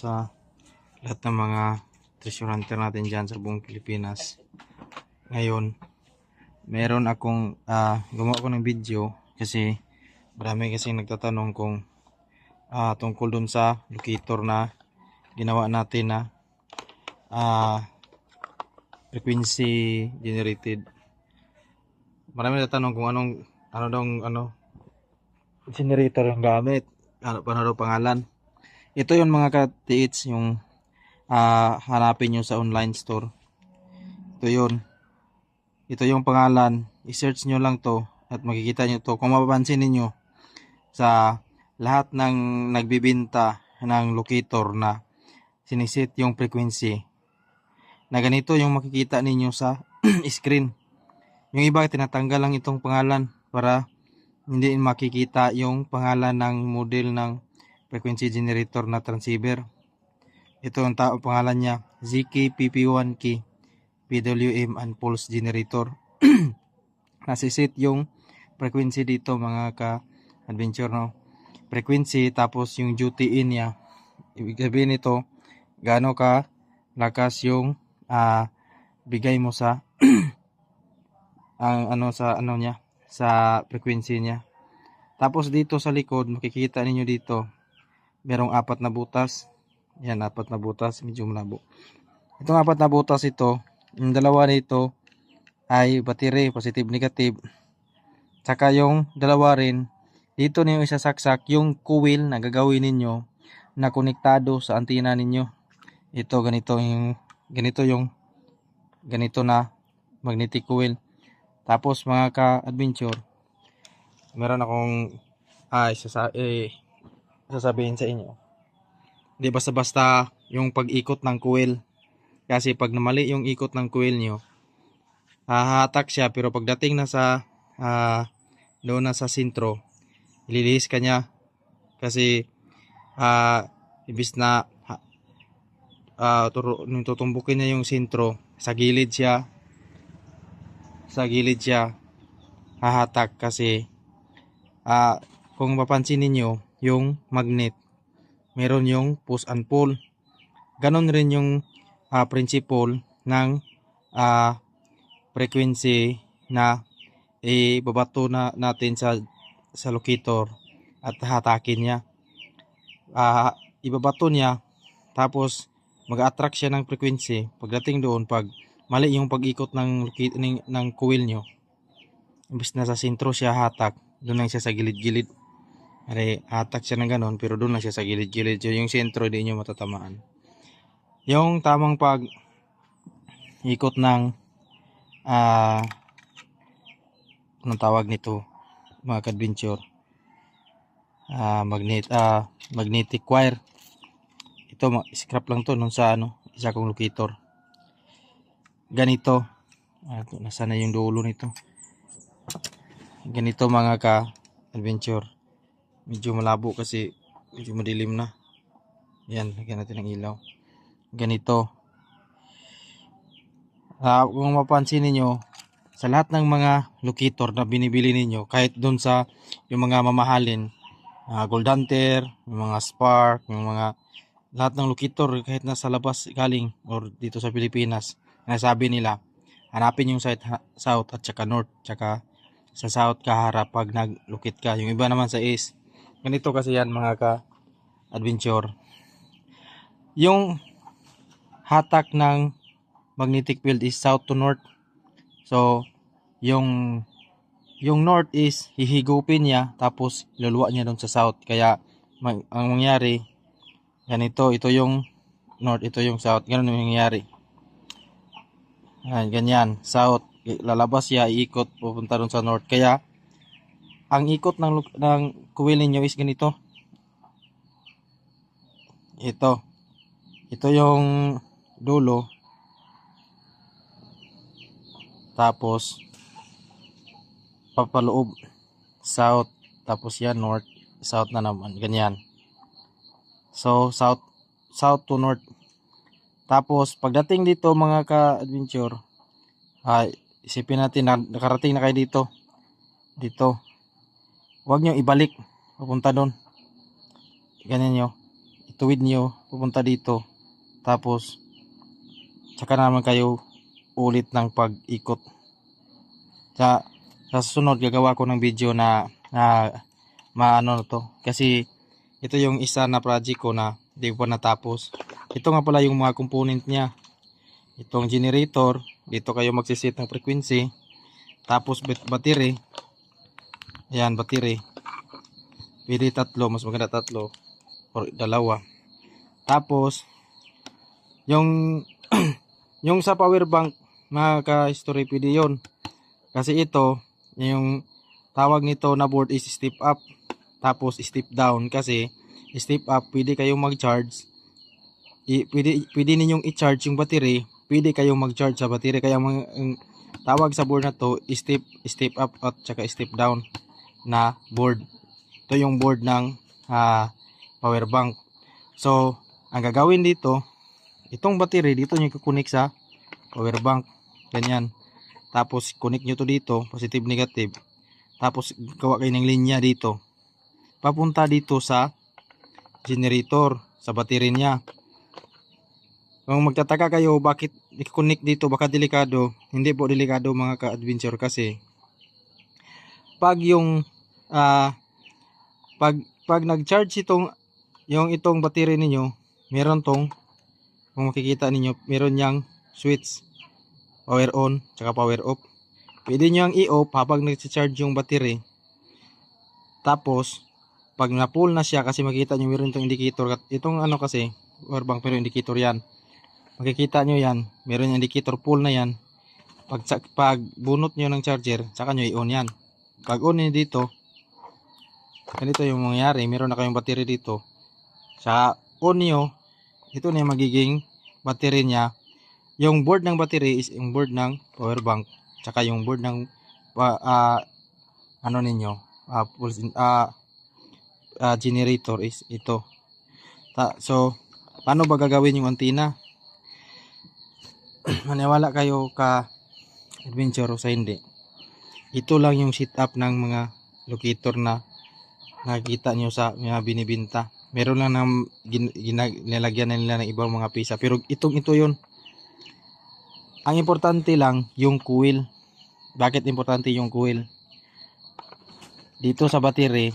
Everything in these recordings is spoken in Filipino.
sa lahat ng mga treasure hunter natin dyan sa buong Pilipinas. Ngayon, meron akong gumawa ko ng video kasi marami kasi nagtatanong kung tungkol dun sa locator na ginawa natin na frequency generated. Marami nagtatanong kung ano generator yung gamit, paano daw pangalan. Ito yung mga ka-TH yung hanapin nyo sa online store. Ito yung pangalan. I-search nyo lang to at makikita nyo to. Kung mapapansin niyo sa lahat ng nagbibenta ng locator na siniset yung frequency, na ganito yung makikita ninyo sa screen. Yung iba tinatanggal lang itong pangalan para hindi makikita yung pangalan ng model ng frequency generator na transceiver. Ito ang pangalan niya, ZK-PP1K PWM and pulse generator. Nasiset yung frequency dito mga ka-adventure, no? Frequency tapos yung duty in niya. Ibig sabihin nito gaano ka lakas yung bigay mo sa sa frequency niya. Tapos dito sa likod makikita ninyo dito merong 4 na butas. Yan, 4 na butas, medyo malabo. Itong 4 na butas ito, yung dalawa nito ay battery, positive negative. Saka yung dalawa rin dito niyo isasaksak yung coil na gagawin ninyo na konektado sa antena ninyo. Ito ganito na magnetic coil. Tapos mga ka-adventure, meron akong sasabihin sa inyo. Hindi basta-basta yung pag-ikot ng coil. Kasi pag namali yung ikot ng coil nyo, hahatak siya, pero pagdating na sa doon na sa sentro, ililihis ka niya. Kasi ibis na tutumbukin niya yung sentro, sa gilid siya hahatak. Kasi kung mapansin niyo yung magnet, meron yung push and pull. Ganon rin yung principle ng frequency na ibabato na natin sa locator at hatakin niya. Ibabato niya, tapos mag-attract siya ng frequency. Pagdating doon, pag mali yung pag-ikot ng coil nyo, imbis na sa sentro siya hatak, doon lang siya sa gilid-gilid. Hatak siya ng ganon, pero doon lang siya sa gilid-gilid. So, yung sentro di nyo matatamaan. Yung tamang pag-ikot ng anong tawag nito mga ka-adventure, magnetic wire. Ito scrap lang to nung sa isa kong locator. Ganito, nasa na yung dulo nito. Ganito mga ka-adventure. Medyo malabo kasi medyo madilim na. Yan, lagyan natin ng ilaw. Ganito. Kung mapansin niyo sa lahat ng mga locator na binibili ninyo, kahit doon sa yung mga mamahalin, Gold Hunter, yung mga Spark, yung mga lahat ng locator, kahit nasa labas galing or dito sa Pilipinas, nasabi nila hanapin yung site south at saka north, saka sa south ka harap pag nag-locate ka. Yung iba naman sa east. Ganito kasi yan mga ka-adventure. Yung hatak ng magnetic field is south to north. So, yung north is hihigupin niya, tapos iluluwa niya doon sa south. Kaya, ang mangyari, ganito, ito yung north, ito yung south. Ganun yung mangyari. Ganyan, south. Lalabas siya, iikot, pupunta doon sa north. Kaya, ang ikot ng coil niyo is ganito. Ito yung dulo. Tapos papaloob south, tapos yan north, south na naman, ganyan. So south to north. Tapos pagdating dito mga ka-adventure, isipin natin na nakarating na kayo dito, huwag nyo ibalik papunta doon. Ganyan nyo, ituwid nyo pupunta dito, tapos tsaka naman kayo ulit ng pag-ikot. Sa susunod gagawa ko ng video na maano to, kasi ito yung isa na project ko na hindi ko pa natapos. Ito nga pala yung mga component niya. Itong generator, dito kayo magsiset ng frequency, tapos battery. Ayan, battery. Pwede tatlo, mas maganda tatlo or dalawa. Tapos yung yung sa power bank, mga ka-history, pwede yun. Kasi ito, yung tawag nito na board is step up, tapos step down. Kasi step up, pwede kayong mag-charge, pwede ninyong i-charge yung battery, pwede kayong mag-charge sa battery. Kaya ang tawag sa board na to, step up at saka step down na board. Ito yung board ng power bank. So ang gagawin dito, itong battery dito nyo kukunik sa power bank, ganyan. Tapos connect nyo to dito, positive negative. Tapos gawa kayo ng linya dito, papunta dito sa generator, sa battery niya. Kung magtataka kayo bakit i-connect dito, baka delikado. Hindi po delikado mga ka-adventure, kasi pag yung pag nag-charge itong battery ninyo, meron tong, kung makikita ninyo, meron yang switch, power on tsaka power off. Pwede nyo ang i-off habang nag-charge yung battery. Tapos pag na-full na siya, kasi makikita nyo meron itong indicator. Itong ano kasi, power bank, pero indicator yan. Makikita nyo yan, meron yung indicator, full na yan. Pag bunot nyo ng charger, saka nyo i-on yan. Pag on nyo dito, ganito yung mangyayari, meron na kayong battery dito. Sa on nyo, ito na yung magiging battery nya. Yung board ng battery is yung board ng power bank, tsaka yung board ng ano ninyo, generator is ito. So paano ba gagawin yung antenna? Maniwala kayo ka adventure o sa hindi, ito lang yung setup ng mga locator na nakikita nyo sa mga binibinta. Meron lang ng nilagyan nila ng ibang mga pisa, pero ito yun. Ang importante lang yung coil. Bakit importante yung coil? Dito sa battery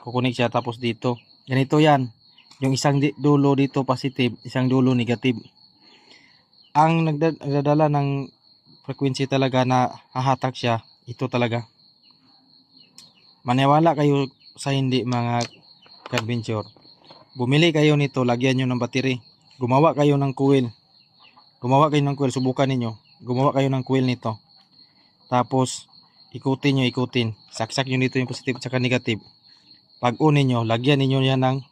kukunik siya, tapos dito ganito yan, yung isang dulo dito positive, isang dulo negative. Ang nagdadala ng frequency talaga na hahatak siya, ito talaga. Maniwala kayo sa hindi mga adventure, bumili kayo nito, lagyan nyo ng battery, gumawa kayo ng coil, subukan ninyo, gumawa kayo ng coil nito, tapos ikutin, saksak nyo dito yung positive at negative. Pag on ninyo, lagyan ninyo yan ng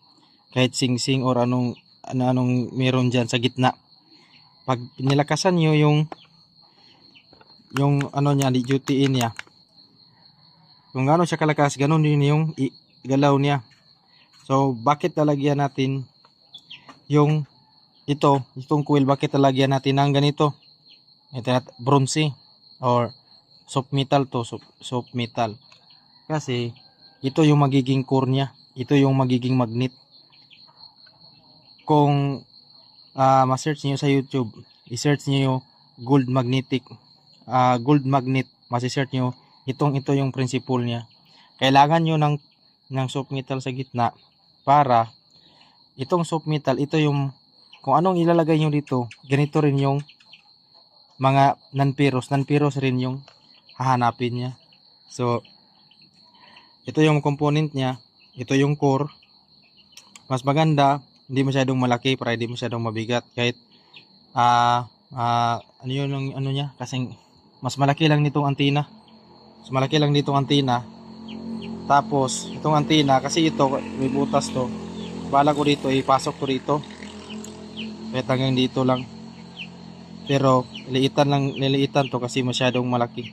kahit sing-sing or anong meron dyan sa gitna. Pag nilakasan nyo yung ano niya, duty in niya, kung gano'n siya kalakas, gano'n din yung galaw niya. So bakit talagyan natin yung itong coil, bakit talagyan natin ng ganito, bronze or soft metal to, soft metal, kasi ito yung magiging core niya, ito yung magiging magnet. Kung ma-search niyo sa YouTube, i-search niyo yung gold magnet, masi-search niyo ito yung principle niya. Kailangan niyo ng soft metal sa gitna, para itong soft metal, ito yung kung anong ilalagay niyo dito, ganito rin yung mga non-ferrous rin yung hahanapin niya. So ito yung component niya, ito yung core. Mas maganda hindi masyadong malaki para hindi masyadong mabigat, kahit ano yun ang ano niya, kasi mas malaki lang nitong antenna, tapos itong antenna, kasi ito may butas to, bala ko dito ipasok ko dito kahit hanggang dito lang, pero niliitan to kasi masyadong malaki.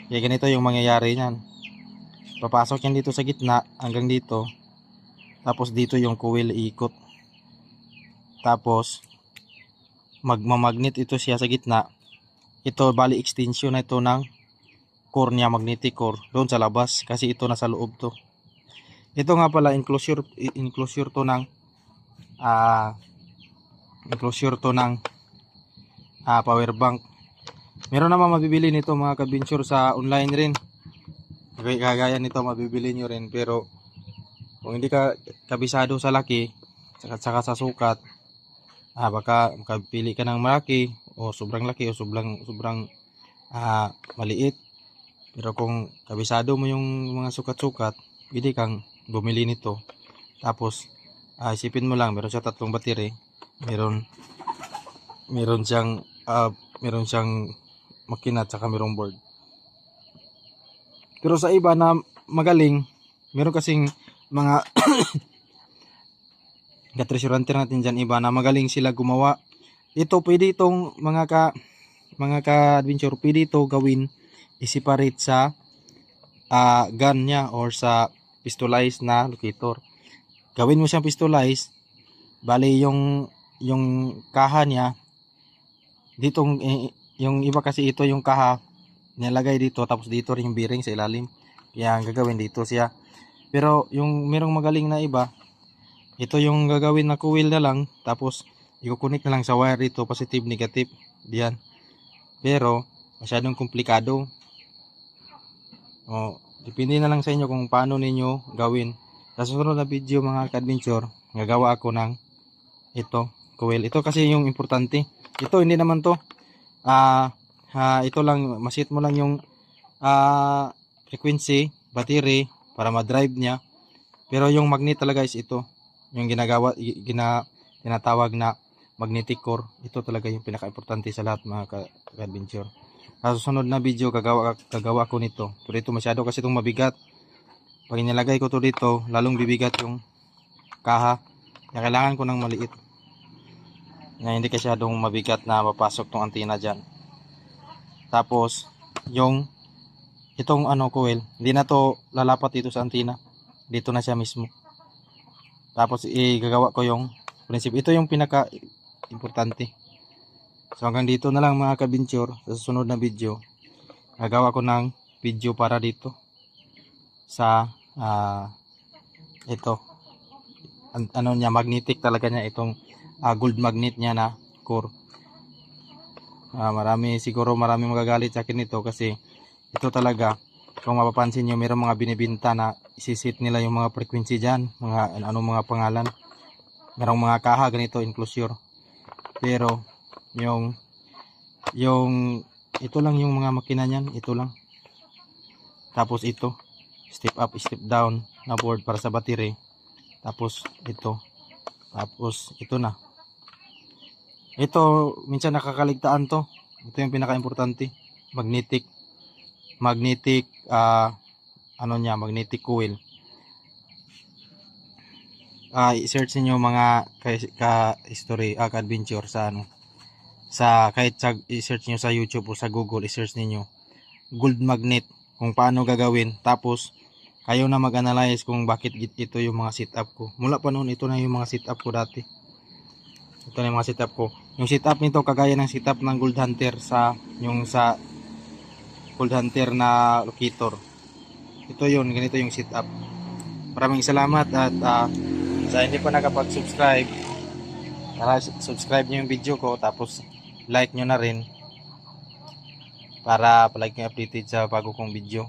Kaya ganito yung mangyayari niyan, papasok yan dito sa gitna hanggang dito, tapos dito yung coil iikot, tapos magmamagnet ito siya sa gitna. Ito bali extension na ito ng core niya, magnetic core doon sa labas, kasi ito nasa loob to. Ito nga pala enclosure to ng ah enclosure to ng power bank. Meron naman mabibili nito mga ka-adventure sa online rin. Kagaya nito mabibili nyo rin, pero kung hindi ka kabisado sa laki saka sa sukat, baka makapili ka ng malaki o sobrang laki o sobrang maliit. Pero kung kabisado mo yung mga sukat-sukat, pwede kang bumili nito. Tapos isipin mo lang, meron siya 3 battery, meron siyang makina at saka merong board. Pero sa iba na magaling, meron kasing mga katresurante natin dyan iba na magaling sila gumawa. Ito pwede itong mga ka-adventure, pwede ito gawin i-separate sa gun niya or sa pistolized na locator. Gawin mo siyang pistolized, bali yung kaha niya ditong yung iba kasi ito yung kaha nilagay dito, tapos dito rin yung bearing sa ilalim. Kaya ang gagawin dito siya. Pero yung merong magaling na iba, ito yung gagawin na coil na lang, tapos i-connect na lang sa wire dito, positive, negative, diyan. Pero masyadong komplikado. Depende na lang sa inyo kung paano ninyo gawin. Sa susunod na video mga ka-adventure, gagawa ako ng ito, coil. Ito kasi yung importante. Ito hindi naman to. Ito lang, masit mo lang yung frequency, battery para ma-drive niya. Pero yung magnet talaga is ito. Yung tinatawag na magnetic core. Ito talaga yung pinaka-importante sa lahat mga ka-adventure. Sa susunod na video, gagawa ko nito. Pero ito masyado kasi itong mabigat. Pag inilagay ko to dito, lalong bibigat yung kaha. Kaya kailangan ko ng maliit na hindi masyadong mabigat na mapasok tong antena dyan. Tapos itong coil, hindi na to lalapat dito sa antena, dito na siya mismo. Tapos igagawa ko yung prinsipyo. Ito yung pinaka importante. So hanggang dito na lang mga ka-adventure. Sa susunod na video, gagawa ko ng video para dito sa ito niya, magnetic talaga niya, itong gold magnet niya na core. Marami magagalit sa akin nito kasi ito talaga, kung mapapansin nyo, mayroong mga binibinta na isisit nila yung mga frequency dyan, mga pangalan. Mayroong mga kaha ganito, enclosure. Pero yung ito lang yung mga makina niyan, ito lang. Tapos ito, step up, step down na board para sa battery. Tapos ito. Tapos ito na. Ito, minsan nakakaligtaan to. Ito yung pinaka-importante. Magnetic magnetic coil. I-search niyo mga ka-history, ka-adventure kahit i-search niyo sa YouTube o sa Google, i-search niyo gold magnet kung paano gagawin. Tapos kayo na mag-analyze kung bakit ito yung mga setup ko. Mula pa noon, ito na yung mga setup ko dati. Ito na yung mga setup ko. Yung setup nito kagaya ng setup ng Gold Hunter sa Gold Hunter na locator. Ito yun, ganito yung setup. Maraming salamat at sa hindi pa nakapag-subscribe, subscribe nyo yung video ko, tapos like nyo na rin para palagi nyo updated sa bago kong video.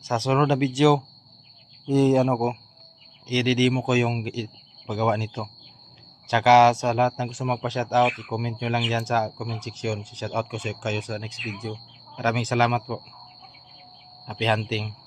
Sa sunod na video, i-demo ko yung paggawa nito. Tsaka sa lahat ng gusto magpa-shoutout, i-comment nyo lang yan sa comment section. Si-shoutout ko kayo sa next video. Maraming salamat po. Happy hunting.